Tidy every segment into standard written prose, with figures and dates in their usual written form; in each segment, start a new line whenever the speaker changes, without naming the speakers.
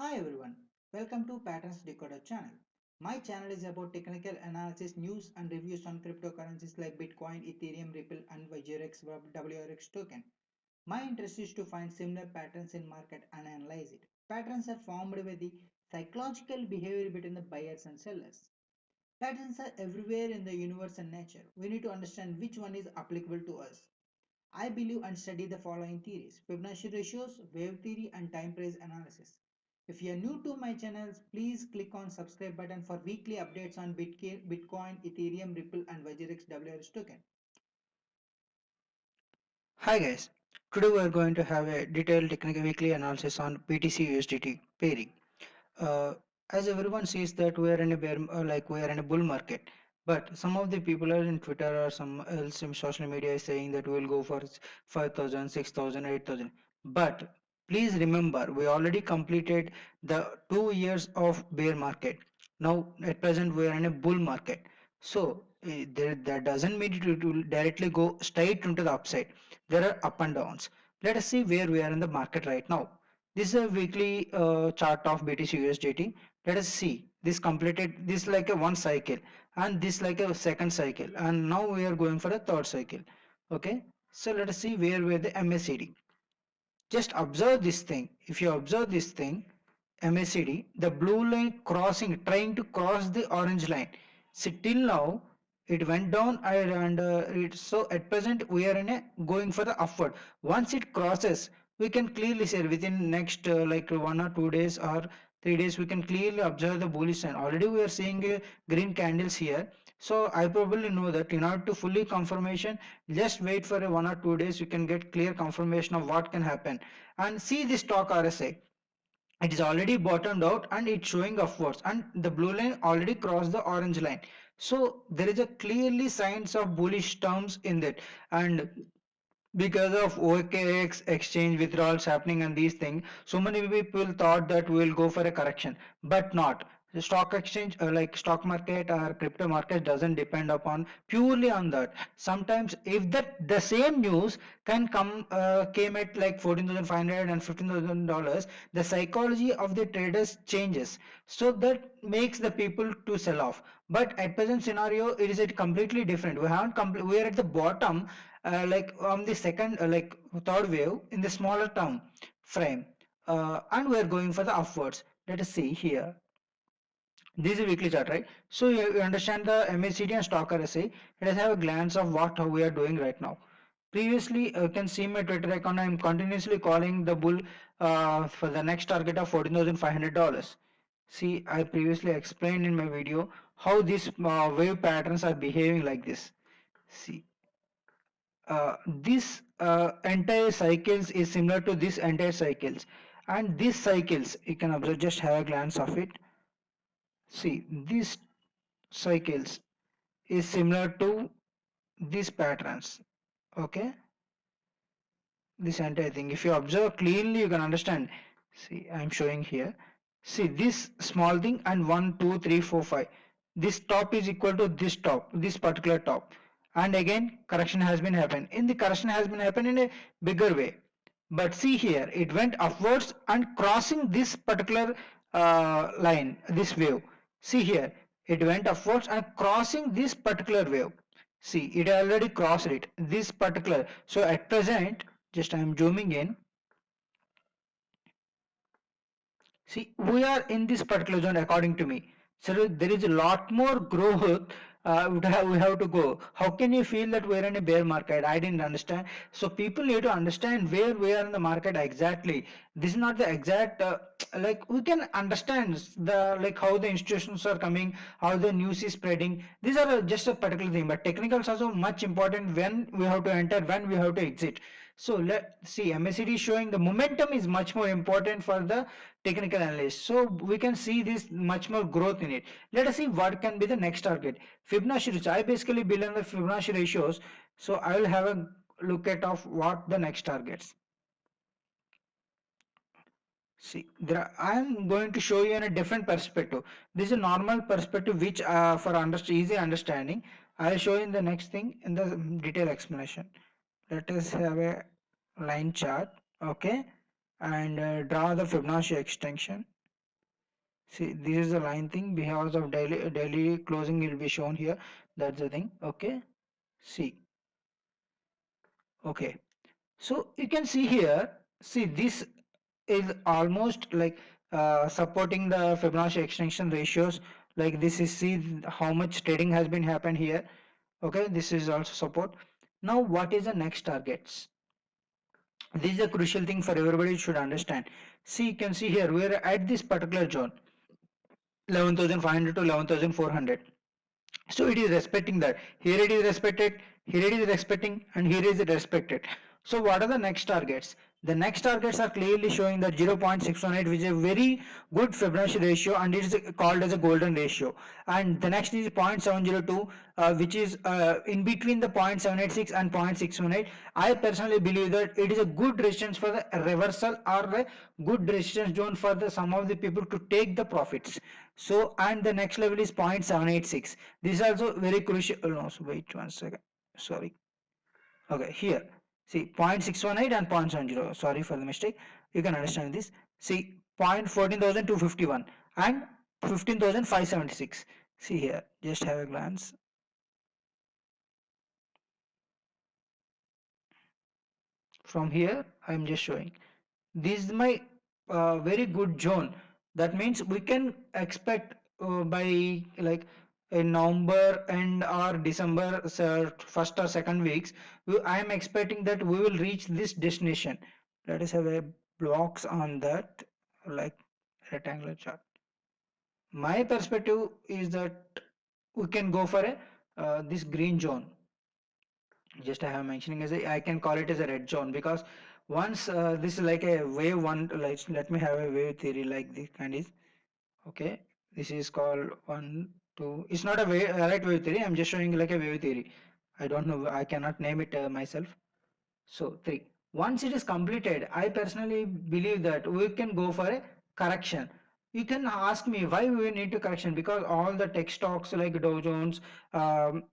Hi everyone, welcome to Patterns Decoder channel. My channel is about technical analysis, news and reviews on cryptocurrencies like Bitcoin, Ethereum, Ripple and YJRX WRX token. My interest is to find similar patterns in market and analyze it. Patterns are formed by the psychological behavior between the buyers and sellers. Patterns are everywhere in the universe and nature. We need to understand which one is applicable to us. I believe and study the following theories: Fibonacci ratios, wave theory, and time price analysis. If you are new to my channels, please click on subscribe button for weekly updates on Bitcoin, Ethereum, Ripple, and YJRX WRX token. Hi guys, today we are going to have a detailed technical weekly analysis on BTC USDT pairing. uh, as everyone sees that we are in a we are in a bull market, but some of the people are in Twitter or some else in social media is saying that we will go for 5,000, 6,000, 8,000. But please remember, we already completed the 2 years of bear market. Now at present we are in a bull market. So that doesn't mean to directly go straight into the upside. There are up and downs. Let us see where we are in the market right now. This is a weekly chart of BTC USDT. Let us see this completed this like a one cycle and this like a second cycle, and now we are going for a third cycle. Okay, so let us see where were the MACD. Just observe this thing. If you observe this thing, MACD, the blue line crossing, trying to cross the orange line. See, till now it went down so at present we are in a going for the upward. Once it crosses, we can clearly say within next like 1 or 2 days or 3 days we can clearly observe the bullish sign. Already we are seeing green candles here. So I probably know that in order to fully confirmation, just wait for a 1 or 2 days, you can get clear confirmation of what can happen. And see the stock RSI, it is already bottomed out and it's showing upwards, and the blue line already crossed the orange line. So there is a clearly signs of bullish terms in that. And because of OKX exchange withdrawals happening and these things, so many people thought that we will go for a correction, but not. The stock exchange, like stock market or crypto market, doesn't depend upon purely on that. Sometimes, if that the same news can came at like 14,500 and $15,000, the psychology of the traders changes. So that makes the people to sell off. But at present scenario, it is completely different. We are at the bottom, like on the second like third wave in the smaller term frame, and we are going for the upwards. Let us see here. This is a weekly chart, right? So you understand the MACD and stock RSI. Let us have a glance of what how we are doing right now. Previously, you can see my Twitter account. I am continuously calling the bull for the next target of $14,500. See, I previously explained in my video how these wave patterns are behaving like this. See, this entire cycles is similar to this entire cycles, and these cycles you can observe, just have a glance of it. See, these cycles is similar to these patterns. Okay, this entire thing, if you observe clearly, you can understand. See, I'm showing here. See this small thing, and 1 2 3 4 5, this top is equal to this top, this particular top, and again correction has been happened. In the correction has been happened in a bigger way. But see here, it went upwards and crossing this particular line, this wave. See here, it went upwards and crossing this particular wave. See, it already crossed it, this particular. So at present, just I am zooming in. See, we are in this particular zone according to me. So there is a lot more growth we have to go. How can you feel that we're in a bear market? I didn't understand. So people need to understand where we are in the market exactly. This is not the exact like we can understand the like how the institutions are coming, how the news is spreading. These are just a particular thing, but technicals also much important when we have to enter, when we have to exit. So let's see, MACD is showing the momentum is much more important for the technical analyst. So we can see this much more growth in it. Let us see what can be the next target. Fibonacci ratio. I basically build on the Fibonacci ratios. So I will have a look at of what the next targets. See, I am going to show you in a different perspective. This is a normal perspective which for easy understanding, I will show you in the next thing in the detailed explanation. Let us have a line chart, okay, and draw the Fibonacci extension. See, this is the line thing because of daily closing will be shown here. That's the thing. Okay. See. Okay. So you can see here. See, this is almost like supporting the Fibonacci extension ratios. Like this is see how much trading has been happened here. Okay. This is also support. Now, what is the next targets? This is a crucial thing for everybody should understand. See, you can see here we are at this particular zone, 11,500 to 11,400. So it is respecting that. Here it is respected, here it is respecting, and here is it respected. So what are the next targets? The next targets are clearly showing that 0.618, which is a very good Fibonacci ratio, and it is called as a golden ratio. And the next is 0.702, which is in between the 0.786 and 0.618. I personally believe that it is a good resistance for the reversal or a good resistance zone for the some of the people to take the profits. So, and the next level is 0.786. This is also very crucial. No, so wait 1 second. Sorry. Okay, here. See 0.618 and 0.70. Sorry for the mistake. You can understand this. See 0.14251 and 15,576. See here. Just have a glance. From here, I am just showing. This is my very good zone. That means we can expect by like in November and or December first or second weeks, I am expecting that we will reach this destination. Let us have a blocks on that like rectangular chart. My perspective is that we can go for a this green zone. Just I have mentioning as I can call it as a red zone because once this is like a wave one, like let me have a wave theory like this kind is okay. This is called one two. It's not a wave, right wave theory. I'm just showing like a wave theory. I don't know. I cannot name it myself. So three. Once it is completed, I personally believe that we can go for a correction. You can ask me why we need to correction because all the tech stocks like Dow Jones,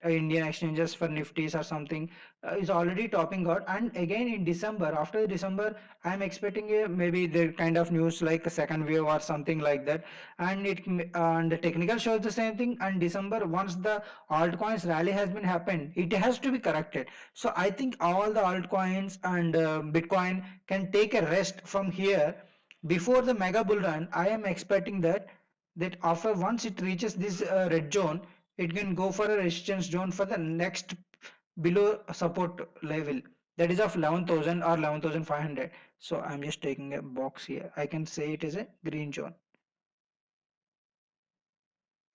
Indian exchanges for Nifties or something is already topping out. And again in December, after December, I am expecting a maybe the kind of news like a second wave or something like that. And and the technical shows the same thing. And December, once the altcoins rally has been happened, it has to be corrected. So I think all the altcoins and Bitcoin can take a rest from here before the mega bull run. I am expecting that after once it reaches this red zone, it can go for a resistance zone for the next below support level that is of 11,000 or 11,500. So I'm just taking a box here. I can say it is a green zone.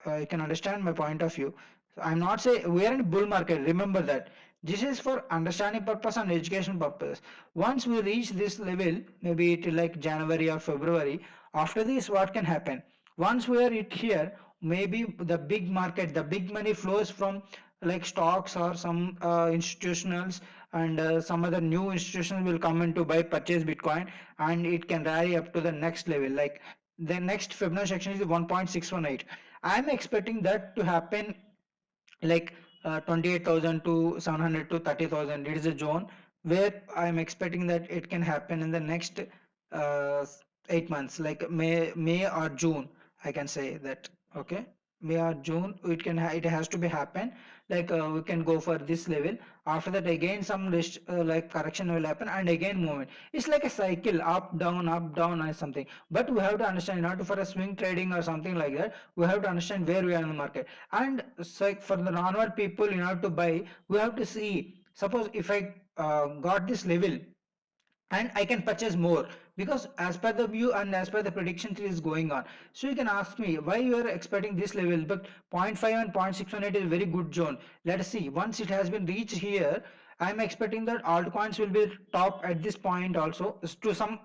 You can understand my point of view. So I'm not saying we are in bull market. Remember that this is for understanding purpose and education purpose. Once we reach this level, maybe it like January or February. After this, what can happen? Once we are it here, maybe the big market, the big money flows from like stocks or some institutionals and some other new institutions will come in to buy purchase Bitcoin and it can rally up to the next level. Like the next Fibonacci section is 1.618. I'm expecting that to happen like 28,000 to 700 to 30,000. It is a zone where I'm expecting that it can happen in the next uh, 8 months, like May or June. I can say that. Okay, May or June. It has to be happen. Like we can go for this level. After that, again some like correction will happen, and again movement. It's like a cycle, up, down, or something. But we have to understand, not for a swing trading or something like that. We have to understand where we are in the market. And so for the normal people, in order to buy, we have to see. Suppose if I got this level and I can purchase more because as per the view and as per the prediction tree is going on. So you can ask me why you are expecting this level, but zero point 0.5 and 0.618 is very good zone. Let us see. Once it has been reached here, I am expecting that altcoins will be top at this point also to some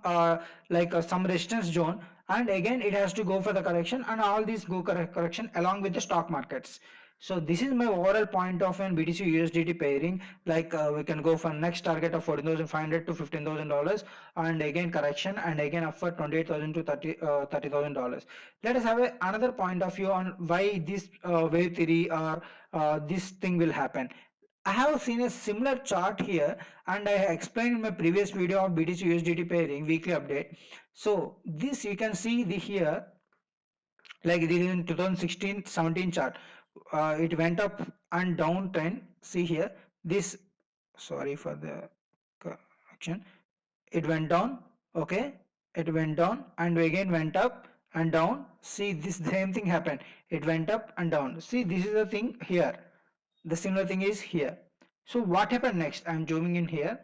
like some resistance zone, and again it has to go for the correction, and all these go correction along with the stock markets. So this is my overall point of an BTC USDT pairing. Like we can go for next target of 14,500 to $15,000, and again correction, and again up for 28,000 to $30,000. Let us have another point of view on why this wave theory or this thing will happen. I have seen a similar chart here, and I explained in my previous video of BTC USDT pairing weekly update. So this you can see the here Like this is in 2016-17 chart. It went up and down trend. See here, this, sorry for the correction, it went down, okay, it went down and again went up and down. See, this same thing happened, it went up and down. See, this is the thing here, the similar thing is here. So what happened next? I'm zooming in here.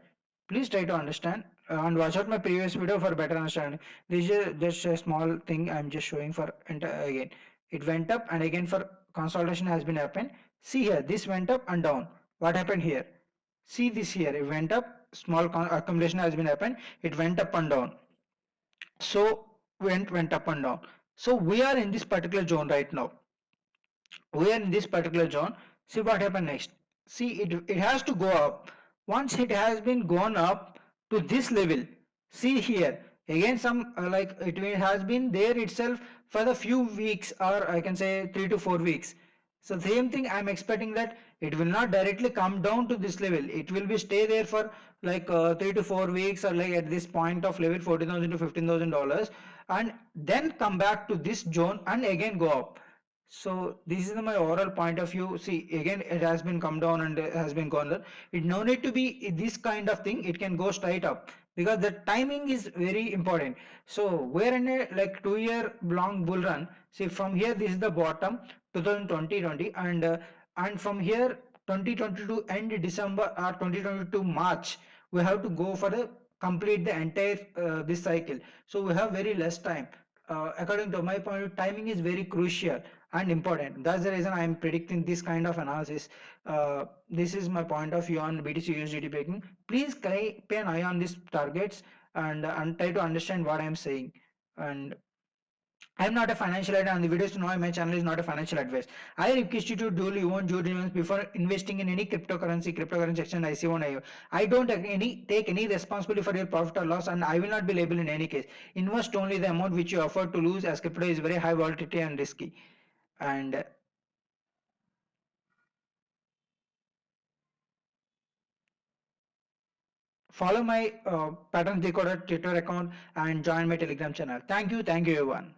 Please try to understand and watch out my previous video for better understanding. This is just a small thing I'm just showing for again. It went up and again for consolidation has been happened. See here, this went up and down. What happened here? See this here, it went up, small accumulation has been happened. It went up and down. So went up and down. So we are in this particular zone right now. We are in this particular zone. See what happened next. See, it has to go up. Once it has been gone up to this level, see here again some like it has been there itself for the few weeks, or I can say 3 to 4 weeks. So same thing, I'm expecting that it will not directly come down to this level. It will be stay there for like 3 to 4 weeks, or like at this point of level 14,000 to $15,000, and then come back to this zone and again go up. So this is my overall point of view. See, again, it has been come down and has been gone down. It no need to be this kind of thing. It can go straight up because the timing is very important. So we're in a like 2 year long bull run. See, from here, this is the bottom 2020 and from here 2022 end December or 2022 March, we have to go for the complete the entire this cycle. So we have very less time. According to my point of view, timing is very crucial and important. That's the reason I am predicting this kind of analysis. This is my point of view on BTC USDT breaking. Please pay an eye on these targets and try to understand what I am saying. And I'm not a financial advisor, and the videos to know my channel is not a financial advice. I request you to do your own due diligence before investing in any cryptocurrency exchange ICO. I don't take any responsibility for your profit or loss, and I will not be liable in any case. Invest only the amount which you afford to lose, as crypto is very high volatility and risky. And follow my Patterns Decoder Twitter account and join my Telegram channel. Thank you everyone.